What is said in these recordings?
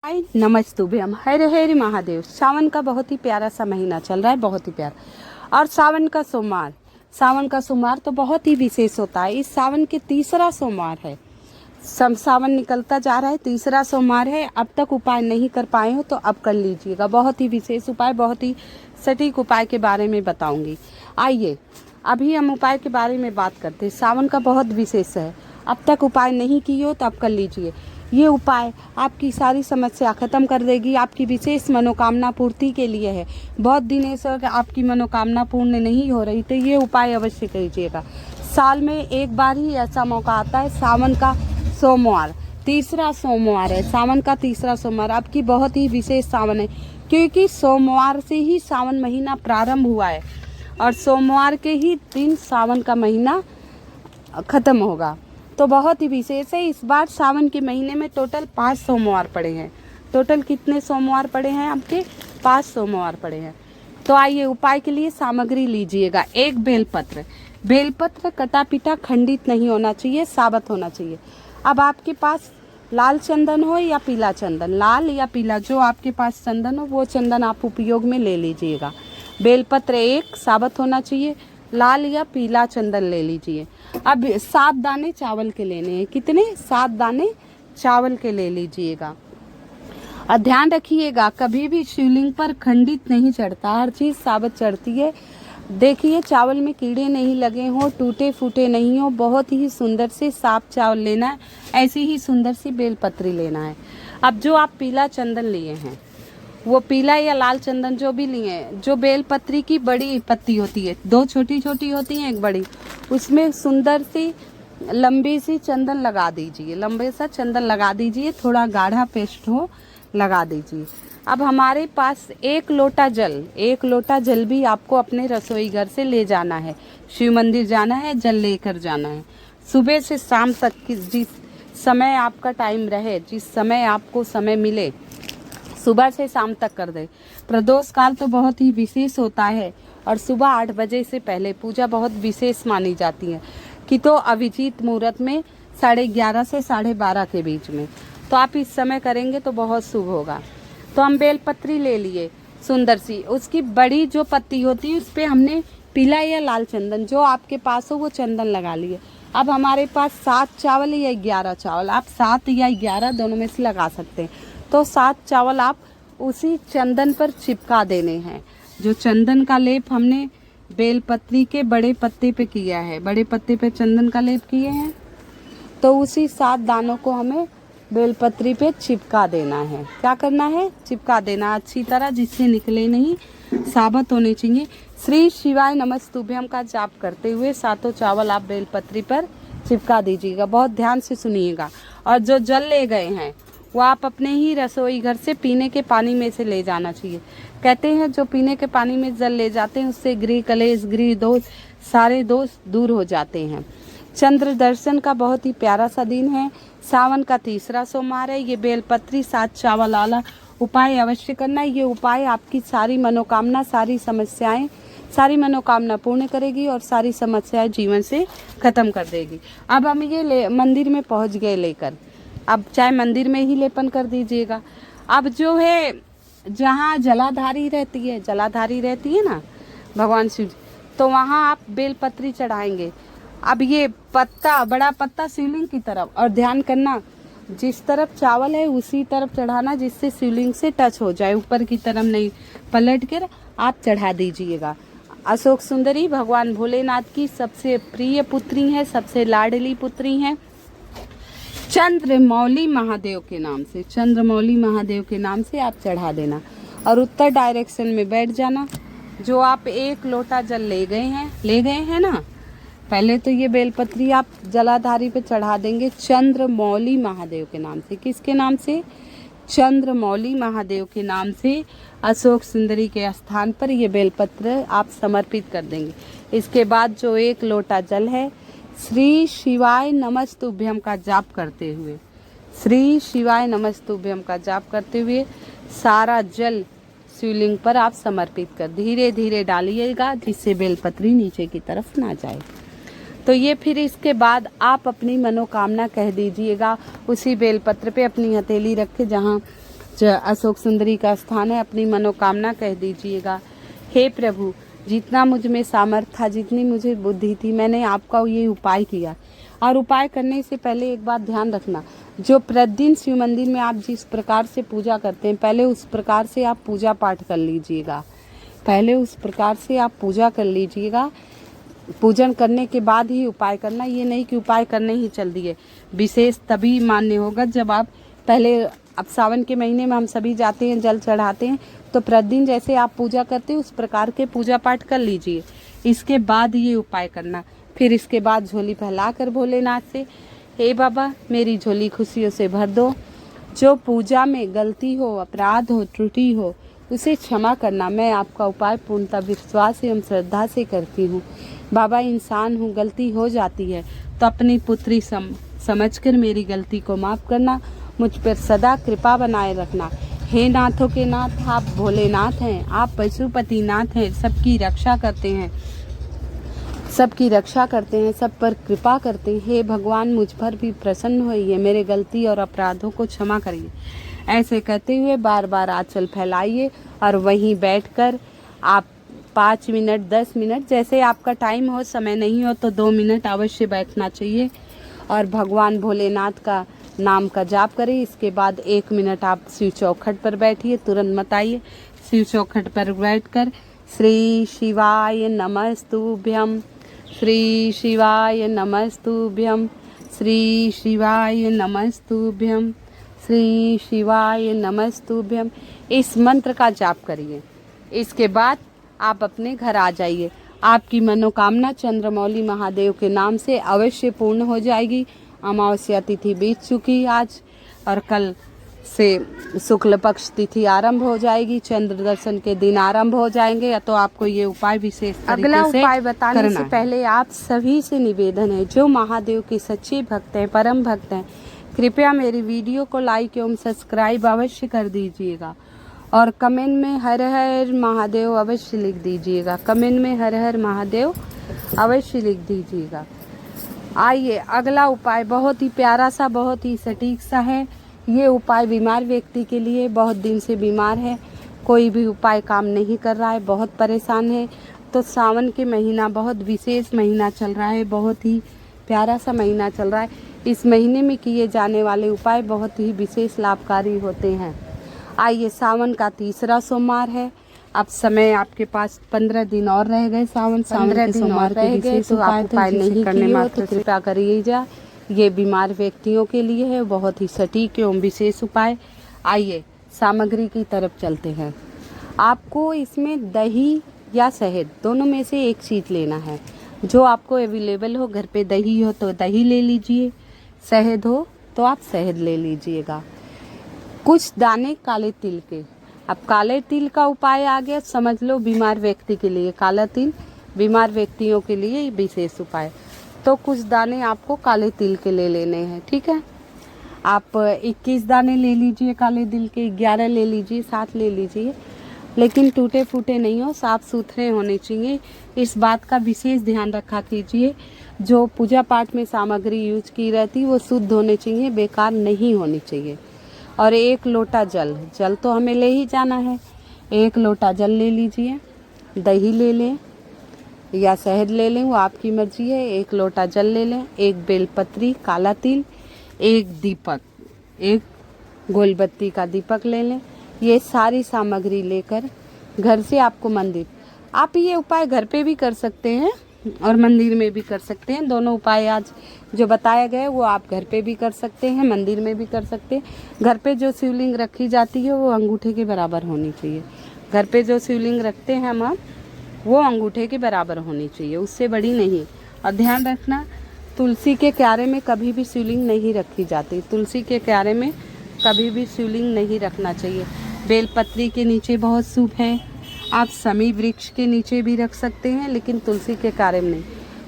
हाय नमस्तुभ्यम। हरे हरे महादेव। सावन का बहुत ही प्यारा सा महीना चल रहा है, बहुत ही प्यारा। और सावन का सोमवार तो बहुत ही विशेष होता है। इस सावन के तीसरा सोमवार है। सावन निकलता जा रहा है, तीसरा सोमवार है। अब तक उपाय नहीं कर पाए हो तो अब कर लीजिएगा। बहुत ही विशेष उपाय, बहुत ही सटीक उपाय के बारे में बताऊंगी। आइए अभी हम उपाय के बारे में बात करते हैं। सावन का बहुत विशेष है। अब तक उपाय नहीं किए हो तो अब कर लीजिए। ये उपाय आपकी सारी समस्या खत्म कर देगी। आपकी विशेष मनोकामना पूर्ति के लिए है। बहुत दिनों से आपकी मनोकामना पूर्ण नहीं हो रही तो ये उपाय अवश्य कीजिएगा। साल में एक बार ही ऐसा मौका आता है, सावन का सोमवार, तीसरा सोमवार है। सावन का तीसरा सोमवार आपकी बहुत ही विशेष सावन है, क्योंकि सोमवार से ही सावन महीना प्रारंभ हुआ है और सोमवार के ही दिन सावन का महीना खत्म होगा। तो बहुत ही विशेष है। इस बार सावन के महीने में टोटल 5 सोमवार पड़े हैं। टोटल कितने सोमवार पड़े हैं आपके? 5 सोमवार पड़े हैं। तो आइए उपाय के लिए सामग्री लीजिएगा। एक बेलपत्र। बेलपत्र कटा पिटा खंडित नहीं होना चाहिए, साबुत होना चाहिए। अब आपके पास लाल चंदन हो या पीला चंदन, लाल या पीला जो आपके पास चंदन हो वो चंदन आप उपयोग में ले लीजिएगा। बेलपत्र एक साबुत होना चाहिए, लाल या पीला चंदन ले लीजिए। अब 7 दाने चावल के लेने हैं। कितने? 7 दाने चावल के ले लीजिएगा। और ध्यान रखिएगा कभी भी शिवलिंग पर खंडित नहीं चढ़ता, हर चीज साबुत चढ़ती है। देखिए चावल में कीड़े नहीं लगे हों, टूटे फूटे नहीं हो। बहुत ही सुंदर से साफ चावल लेना है, ऐसी ही सुंदर सी बेलपत्री लेना है। अब जो आप पीला चंदन लिए हैं, वो पीला या लाल चंदन जो भी लिए हैं, जो बेलपत्री की बड़ी पत्ती होती है, 2 छोटी छोटी होती हैं, एक बड़ी, उसमें सुंदर सी लंबी सी चंदन लगा दीजिए। लंबे सा चंदन लगा दीजिए, थोड़ा गाढ़ा पेस्ट हो लगा दीजिए। अब हमारे पास 1 लोटा जल भी आपको अपने रसोई घर से ले जाना है। शिव मंदिर जाना है, जल लेकर जाना है। सुबह से शाम तक जिस समय आपका टाइम रहे, जिस समय आपको समय मिले, सुबह से शाम तक कर दे। प्रदोष काल तो बहुत ही विशेष होता है और सुबह 8 बजे से पहले पूजा बहुत विशेष मानी जाती है कि तो अभिजीत मुहूर्त में 11:30 से 12:30 के बीच में। तो आप इस समय करेंगे तो बहुत शुभ होगा। तो हम बेलपत्री ले लिए सुंदर सी, उसकी बड़ी जो पत्ती होती है उस पर हमने पीला या लाल चंदन जो आपके पास हो वो चंदन लगा लिए। अब हमारे पास 7 चावल या 11 चावल, आप 7 या 11 दोनों में से लगा सकते हैं। तो 7 चावल आप उसी चंदन पर चिपका देने हैं। जो चंदन का लेप हमने बेलपत्री के बड़े पत्ते पे किया है, बड़े पत्ते पे चंदन का लेप किए हैं, तो उसी 7 दानों को हमें बेलपत्री पे चिपका देना है। क्या करना है? चिपका देना अच्छी तरह, जिससे निकले नहीं, साबुत होने चाहिए। श्री शिवाय नमस्तुभ्यम का जाप करते हुए 7 चावल आप बेलपत्री पर चिपका दीजिएगा। बहुत ध्यान से सुनिएगा। और जो जल ले गए हैं वो आप अपने ही रसोई घर से पीने के पानी में से ले जाना चाहिए। कहते हैं जो पीने के पानी में जल ले जाते हैं उससे गृह कलेश, गृह दोष, सारे दोष दूर हो जाते हैं। चंद्र दर्शन का बहुत ही प्यारा सा दिन है। सावन का तीसरा सोमवार है। ये बेलपत्री 7 चावल वाला उपाय अवश्य करना। ये उपाय आपकी सारी मनोकामना, सारी समस्याएं, सारी मनोकामना पूर्ण करेगी और सारी समस्याएं जीवन से खत्म कर देगी। अब हम ये मंदिर में पहुंच गए लेकर। अब चाहे मंदिर में ही लेपन कर दीजिएगा। अब जो है जहाँ जलाधारी रहती है ना भगवान शिव जी, तो वहाँ आप बेलपत्री चढ़ाएंगे। अब ये पत्ता, बड़ा पत्ता शिवलिंग की तरफ, और ध्यान करना जिस तरफ चावल है उसी तरफ चढ़ाना, जिससे शिवलिंग से टच हो जाए, ऊपर की तरफ नहीं। पलट कर आप चढ़ा दीजिएगा। अशोक सुंदरी भगवान भोलेनाथ की सबसे प्रिय पुत्री है, सबसे लाडली पुत्री है। चंद्रमौली महादेव के नाम से आप चढ़ा देना और उत्तर डायरेक्शन में बैठ जाना। जो आप 1 लोटा जल ले गए हैं ना, पहले तो ये बेलपत्री आप जलाधारी पे चढ़ा देंगे चंद्रमौली महादेव के नाम से। किसके नाम से? चंद्रमौली महादेव के नाम से अशोक सुंदरी के स्थान पर ये बेलपत्र आप समर्पित कर देंगे। इसके बाद जो 1 लोटा जल है, श्री शिवाय नमस्तुभ्यम का जाप करते हुए सारा जल शिवलिंग पर आप समर्पित कर धीरे धीरे डालिएगा, जिससे बेलपत्री नीचे की तरफ ना जाए। तो ये फिर इसके बाद आप अपनी मनोकामना कह दीजिएगा। उसी बेलपत्र पे अपनी हथेली रख के जहाँ अशोक सुंदरी का स्थान है। अपनी मनोकामना कह दीजिएगा। हे प्रभु, जितना मुझ में सामर्थ्य था, जितनी मुझे बुद्धि थी, मैंने आपका ये उपाय किया। और उपाय करने से पहले एक बात ध्यान रखना, जो प्रतिदिन शिव मंदिर में आप जिस प्रकार से पूजा करते हैं, पहले उस प्रकार से आप पूजा पाठ कर लीजिएगा। पहले उस प्रकार से आप पूजा कर लीजिएगा। पूजन करने के बाद ही उपाय करना। ये नहीं कि उपाय करने ही चल दिए। विशेष तभी मान्य होगा जब आप पहले, अब सावन के महीने में हम सभी जाते हैं, जल चढ़ाते हैं, तो प्रतिदिन जैसे आप पूजा करते हैं उस प्रकार के पूजा पाठ कर लीजिए। इसके बाद ये उपाय करना। फिर इसके बाद झोली फैलाकर भोलेनाथ से, हे बाबा, मेरी झोली खुशियों से भर दो। जो पूजा में गलती हो, अपराध हो, त्रुटि हो, उसे क्षमा करना। मैं आपका उपाय पूर्णतः विश्वास एवं श्रद्धा से करती हूँ। बाबा, इंसान हूँ, गलती हो जाती है, तो अपनी पुत्री समझकर मेरी गलती को माफ़ करना। मुझ पर सदा कृपा बनाए रखना। हे नाथों के नाथ, आप भोलेनाथ हैं, आप पशुपतिनाथ हैं, सबकी रक्षा करते हैं, सबकी रक्षा करते हैं, सब पर कृपा करते हैं। हे भगवान, मुझ पर भी प्रसन्न होइए, मेरे गलती और अपराधों को क्षमा करिए। ऐसे कहते हुए बार बार आंचल फैलाइए और वहीं बैठकर आप 5 मिनट, 10 मिनट, जैसे आपका टाइम हो, समय नहीं हो तो 2 मिनट अवश्य बैठना चाहिए और भगवान भोलेनाथ का नाम का जाप करें। इसके बाद 1 मिनट आप शिव चौखट पर बैठिए, तुरंत मत आइए। शिव चौखट पर बैठकर श्री शिवाय नमस्तुभ्यं, श्री शिवाय नमस्तुभ्यं, श्री शिवाय नमस्तुभ्यं, श्री शिवाय नमस्तुभ्यं, इस मंत्र का जाप करिए। इसके बाद आप अपने घर आ जाइए। आपकी मनोकामना चंद्रमौली महादेव के नाम से अवश्य पूर्ण हो जाएगी। अमावस्या तिथि बीत चुकी आज और कल से शुक्ल पक्ष तिथि आरंभ हो जाएगी, चंद्र दर्शन के दिन आरंभ हो जाएंगे। या तो आपको ये उपाय विशेष तरीके से अगला उपाय बताने से पहले आप सभी से निवेदन है, जो महादेव के सच्चे भक्त हैं, परम भक्त हैं, कृपया मेरी वीडियो को लाइक एवं सब्सक्राइब अवश्य कर दीजिएगा और कमेंट में हर हर महादेव अवश्य लिख दीजिएगा। कमेंट में हर हर महादेव अवश्य लिख दीजिएगा। आइए, अगला उपाय बहुत ही प्यारा सा, बहुत ही सटीक सा है। ये उपाय बीमार व्यक्ति के लिए, बहुत दिन से बीमार है, कोई भी उपाय काम नहीं कर रहा है, बहुत परेशान है, तो सावन के महीना बहुत विशेष महीना चल रहा है, बहुत ही प्यारा सा महीना चल रहा है। इस महीने में किए जाने वाले उपाय बहुत ही विशेष लाभकारी होते हैं। आइए, सावन का तीसरा सोमवार है। अब समय आपके पास 15 दिन और रह गए। सावन के सोमवार रह गए, तो आप उपाय नहीं करने मात्र कृपया करिएगा। ये बीमार व्यक्तियों के लिए है, बहुत ही सटीक एवं विशेष उपाय। आइए, सामग्री की तरफ चलते हैं। आपको इसमें दही या शहद, दोनों में से एक चीज़ लेना है। जो आपको अवेलेबल हो, घर पे दही हो तो दही ले लीजिए, शहद हो तो आप शहद ले लीजिएगा। कुछ दाने काले तिल के। अब काले तिल का उपाय आ गया, समझ लो बीमार व्यक्ति के लिए काला तिल, बीमार व्यक्तियों के लिए विशेष उपाय। तो कुछ दाने आपको काले तिल के ले लेने हैं, ठीक है। आप 21 दाने ले लीजिए काले तिल के, 11 ले लीजिए, 7 ले लीजिए, लेकिन टूटे फूटे नहीं हो, साफ सुथरे होने चाहिए। इस बात का विशेष ध्यान रखा कीजिए। जो पूजा पाठ में सामग्री यूज की रहती वो शुद्ध होने चाहिए, बेकार नहीं होनी चाहिए। और 1 लोटा जल, जल तो हमें ले ही जाना है। 1 लोटा जल ले लीजिए, दही ले लें या शहद ले लें, वो आपकी मर्जी है। 1 लोटा जल ले लें, 1 बेलपत्री, काला तिल, 1 दीपक, 1 गोलबत्ती का दीपक ले लें। ये सारी सामग्री लेकर घर से आपको मंदिर, आप ये उपाय घर पे भी कर सकते हैं और मंदिर में भी कर सकते हैं। दोनों उपाय आज जो बताया गया है वो आप घर पे भी कर सकते हैं, मंदिर में भी कर सकते हैं। घर पे जो शिवलिंग रखी जाती है वो अंगूठे के बराबर होनी चाहिए। घर पे जो शिवलिंग रखते हैं हम, वो अंगूठे के बराबर होनी चाहिए, उससे बड़ी नहीं। और ध्यान रखना, तुलसी के क्यारे में कभी भी शिवलिंग नहीं रखी जाती। तुलसी के क्यारे में कभी भी शिवलिंग नहीं रखना चाहिए। बेलपत्री के नीचे बहुत शुभ है। आप समी वृक्ष के नीचे भी रख सकते हैं, लेकिन तुलसी के क्यारे में नहीं।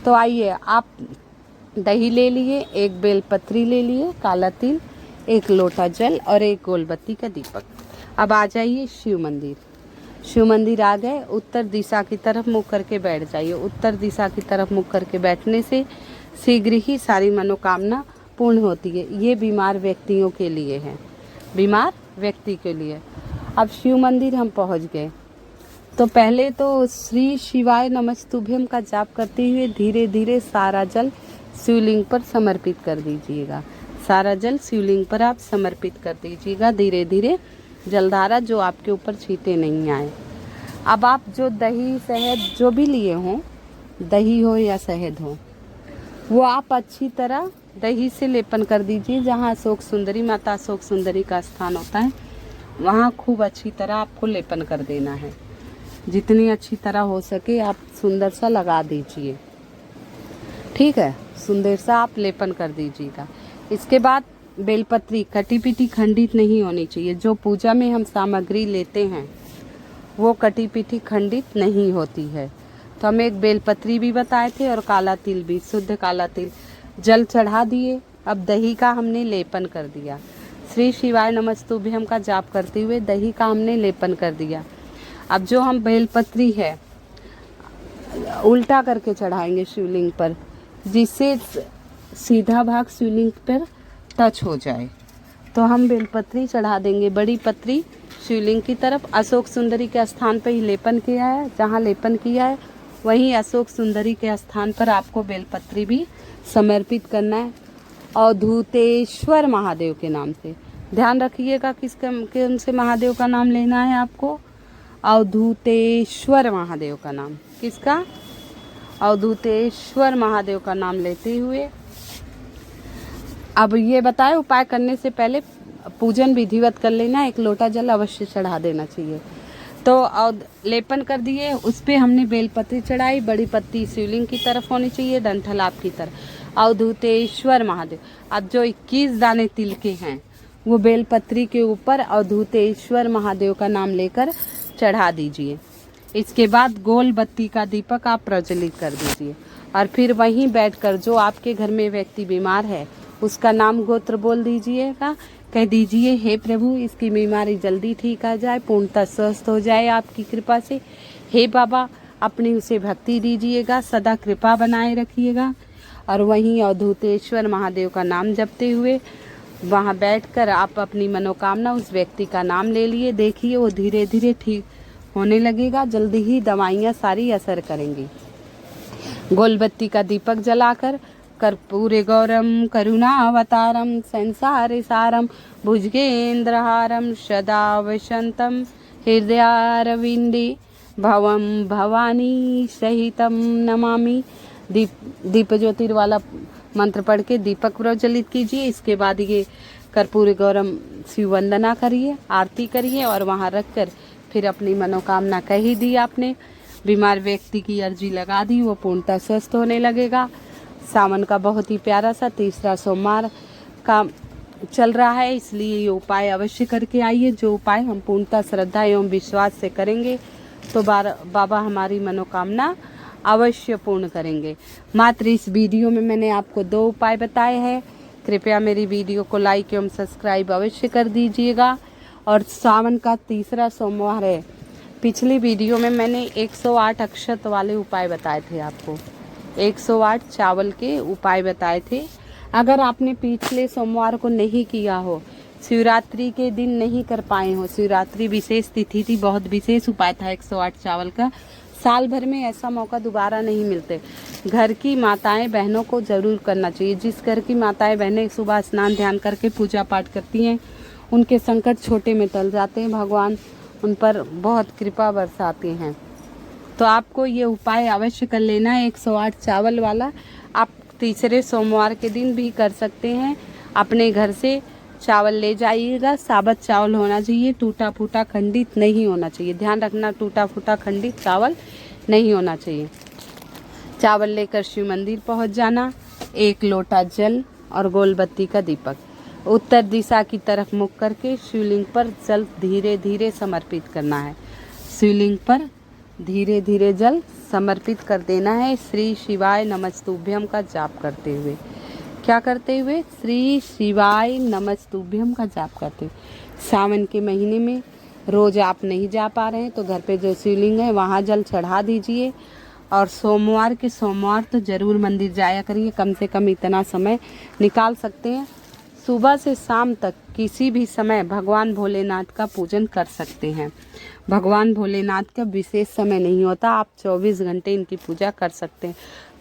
तो आइए, आप दही ले लिए, 1 बेलपत्री ले लिए, काला तिल, 1 लोटा जल और 1 गोलबत्ती का दीपक। अब आ जाइए शिव मंदिर। शिव मंदिर आ गए, उत्तर दिशा की तरफ मुख करके बैठ जाइए। उत्तर दिशा की तरफ मुख करके बैठने से शीघ्र ही सारी मनोकामना पूर्ण होती है। ये बीमार व्यक्तियों के लिए है, बीमार व्यक्ति के लिए। अब शिव मंदिर हम पहुंच गए, तो पहले तो श्री शिवाय नमस्तुभ्यम का जाप करते हुए धीरे धीरे सारा जल शिवलिंग पर समर्पित कर दीजिएगा। सारा जल शिवलिंग पर आप समर्पित कर दीजिएगा धीरे धीरे, जलधारा जो आपके ऊपर छींटे नहीं आए। अब आप जो दही शहद जो भी लिए हों, दही हो या शहद हो, वो आप अच्छी तरह दही से लेपन कर दीजिए। जहाँ अशोक सुंदरी माता अशोक सुंदरी का स्थान होता है वहाँ खूब अच्छी तरह आपको लेपन कर देना है। जितनी अच्छी तरह हो सके आप सुंदर सा लगा दीजिए, ठीक है, सुंदर सा आप लेपन कर दीजिएगा। इसके बाद बेलपत्री कटी पिटी खंडित नहीं होनी चाहिए। जो पूजा में हम सामग्री लेते हैं वो कटी पिटी खंडित नहीं होती है। तो हम एक बेलपत्री भी बताए थे और काला तिल भी, शुद्ध काला तिल। जल चढ़ा दिए, अब दही का हमने लेपन कर दिया। श्री शिवाय नमस्तुभ्यम का जाप करते हुए दही का हमने लेपन कर दिया। अब जो हम बेलपत्री है उल्टा करके चढ़ाएंगे शिवलिंग पर, जिससे सीधा भाग शिवलिंग पर टच हो जाए। तो हम बेलपत्री चढ़ा देंगे, बड़ी पत्री शिवलिंग की तरफ। अशोक सुंदरी के स्थान पर ही लेपन किया है, जहाँ लेपन किया है वहीं अशोक सुंदरी के स्थान पर आपको बेलपत्री भी समर्पित करना है। अवधूतेश्वर महादेव के नाम से, ध्यान रखिएगा कौन से महादेव का नाम लेना है आपको। अवधूतेश्वर महादेव का नाम, किसका? अवधूतेश्वर महादेव का नाम लेते हुए अब ये बताए उपाय करने से पहले पूजन विधिवत कर लेना। एक लोटा जल अवश्य चढ़ा देना चाहिए। तो लेपन कर दिए, उस पे हमने बेलपत्री चढ़ाई। बड़ी पत्ती शिवलिंग की तरफ होनी चाहिए, डंठल आपकी तरफ। अवधूतेश्वर महादेव, अब जो 21 दाने तिल के हैं वो बेलपत्री के ऊपर अवधूतेश्वर महादेव का नाम लेकर चढ़ा दीजिए। इसके बाद गोल बत्ती का दीपक आप प्रज्वलित कर दीजिए और फिर वहीं बैठकर जो आपके घर में व्यक्ति बीमार है उसका नाम गोत्र बोल दीजिएगा। कह दीजिए, हे प्रभु इसकी बीमारी जल्दी ठीक आ जाए, पूर्णतः स्वस्थ हो जाए आपकी कृपा से। हे बाबा अपनी उसे भक्ति दीजिएगा, सदा कृपा बनाए रखिएगा। और वहीं अवधूतेश्वर महादेव का नाम जपते हुए वहाँ बैठकर आप अपनी मनोकामना उस व्यक्ति का नाम ले लिए। देखिए वो धीरे धीरे ठीक होने लगेगा, जल्दी ही दवाइयाँ सारी असर करेंगी। गोलबत्ती का दीपक जलाकर कर्पूरे गौरम करुणावतारम संसार सारम भुजगेंद्रहारम सदा वसंतम हृदयारविंदे भवम भवानी सहितम नमामि। दीप ज्योतिर वाला मंत्र पढ़ के दीपक प्रज्वलित कीजिए। इसके बाद ये कर्पूर गौरम शिव वंदना करिए, आरती करिए और वहाँ रखकर फिर अपनी मनोकामना कही दी आपने, बीमार व्यक्ति की अर्जी लगा दी, वो पूर्णतः स्वस्थ होने लगेगा। सावन का बहुत ही प्यारा सा तीसरा सोमवार का चल रहा है, इसलिए ये उपाय अवश्य करके आइए। जो उपाय हम पूर्णतः श्रद्धा एवं विश्वास से करेंगे तो बाबा हमारी मनोकामना अवश्य पूर्ण करेंगे। मात्र इस वीडियो में मैंने आपको 2 उपाय बताए हैं। कृपया मेरी वीडियो को लाइक एवं सब्सक्राइब अवश्य कर दीजिएगा। और सावन का तीसरा सोमवार है, पिछली वीडियो में मैंने 108 अक्षत वाले उपाय बताए थे आपको, 108 चावल के उपाय बताए थे। अगर आपने पिछले सोमवार को नहीं किया हो, शिवरात्रि के दिन नहीं कर पाए हो, शिवरात्रि विशेष तिथि थी, बहुत विशेष उपाय था 108 चावल का, साल भर में ऐसा मौका दोबारा नहीं मिलते। घर की माताएं बहनों को जरूर करना चाहिए। जिस घर की माताएं बहनें सुबह स्नान ध्यान करके पूजा पाठ करती हैं उनके संकट छोटे में टल जाते हैं, भगवान उन पर बहुत कृपा बरसाते हैं। तो आपको ये उपाय अवश्य कर लेना है 108 चावल वाला। आप तीसरे सोमवार के दिन भी कर सकते हैं। अपने घर से चावल ले जाइएगा, साबुत चावल होना चाहिए, टूटा फूटा खंडित नहीं होना चाहिए। ध्यान रखना, टूटा फूटा खंडित चावल नहीं होना चाहिए। चावल लेकर शिव मंदिर पहुंच जाना, 1 लोटा जल और गोलबत्ती का दीपक उत्तर दिशा की तरफ मुख करके शिवलिंग पर जल धीरे धीरे समर्पित करना है। शिवलिंग पर धीरे धीरे जल समर्पित कर देना है। श्री शिवाय नमस्तुभ्यम का जाप करते हुए, क्या करते हुए? श्री शिवाय नमस्तुभ्यम का जाप करते हुए। सावन के महीने में रोज आप नहीं जा पा रहे हैं तो घर पे जो शिवलिंग है वहाँ जल चढ़ा दीजिए। और सोमवार तो जरूर मंदिर जाया करिए, कम से कम इतना समय निकाल सकते हैं। सुबह से शाम तक किसी भी समय भगवान भोलेनाथ का पूजन कर सकते हैं। भगवान भोलेनाथ का विशेष समय नहीं होता, आप 24 घंटे इनकी पूजा कर सकते हैं।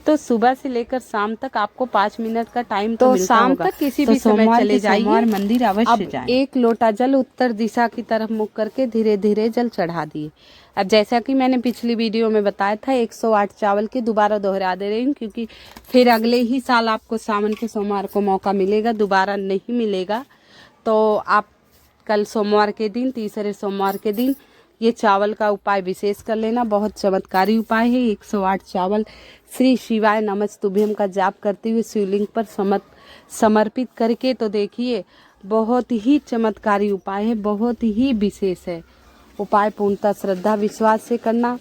तो सुबह से लेकर शाम तक आपको 5 मिनट का टाइम तो मिलता शाम होगा। तक किसी भी समय चले जाइए, सोमवार मंदिर अवश्य अब जाएं। एक लोटा जल उत्तर दिशा की तरफ मुख करके धीरे धीरे जल चढ़ा दिए। अब जैसा कि मैंने पिछली वीडियो में बताया था 108 चावल के दोबारा दोहरा दे रही हूँ, क्योंकि फिर अगले ही साल आपको सावन के सोमवार को मौका मिलेगा, दोबारा नहीं मिलेगा। तो आप कल सोमवार के दिन, तीसरे सोमवार के दिन ये चावल का उपाय विशेष कर लेना। बहुत चमत्कारी उपाय है। 108 चावल श्री शिवाय नमस्तुभ्यम का जाप करते हुए शिवलिंग पर समर्पित करके तो देखिए, बहुत ही चमत्कारी उपाय है, बहुत ही विशेष है। उपाय पूर्णतः श्रद्धा विश्वास से करना।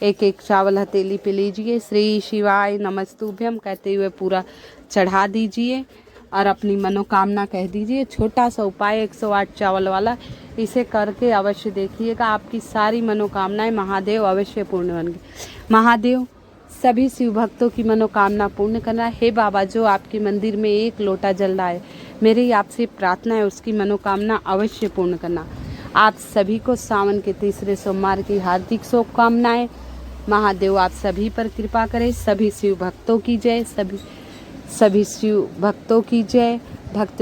एक एक चावल हथेली पे लीजिए, श्री शिवाय नमस्तुभ्यम कहते हुए पूरा चढ़ा दीजिए और अपनी मनोकामना कह दीजिए। छोटा सा उपाय 108 चावल वाला, इसे करके अवश्य देखिएगा, आपकी सारी मनोकामनाएं महादेव अवश्य पूर्ण होंगे। महादेव सभी शिव भक्तों की मनोकामना पूर्ण करना। हे बाबा, जो आपके मंदिर में एक लोटा जल रहा है, मेरी आपसे प्रार्थना है उसकी मनोकामना अवश्य पूर्ण करना। आप सभी को सावन के तीसरे सोमवार की हार्दिक शुभकामनाएं। महादेव आप सभी पर कृपा करें। सभी शिव भक्तों की जय, सभी शिव भक्तों की जय। भक्त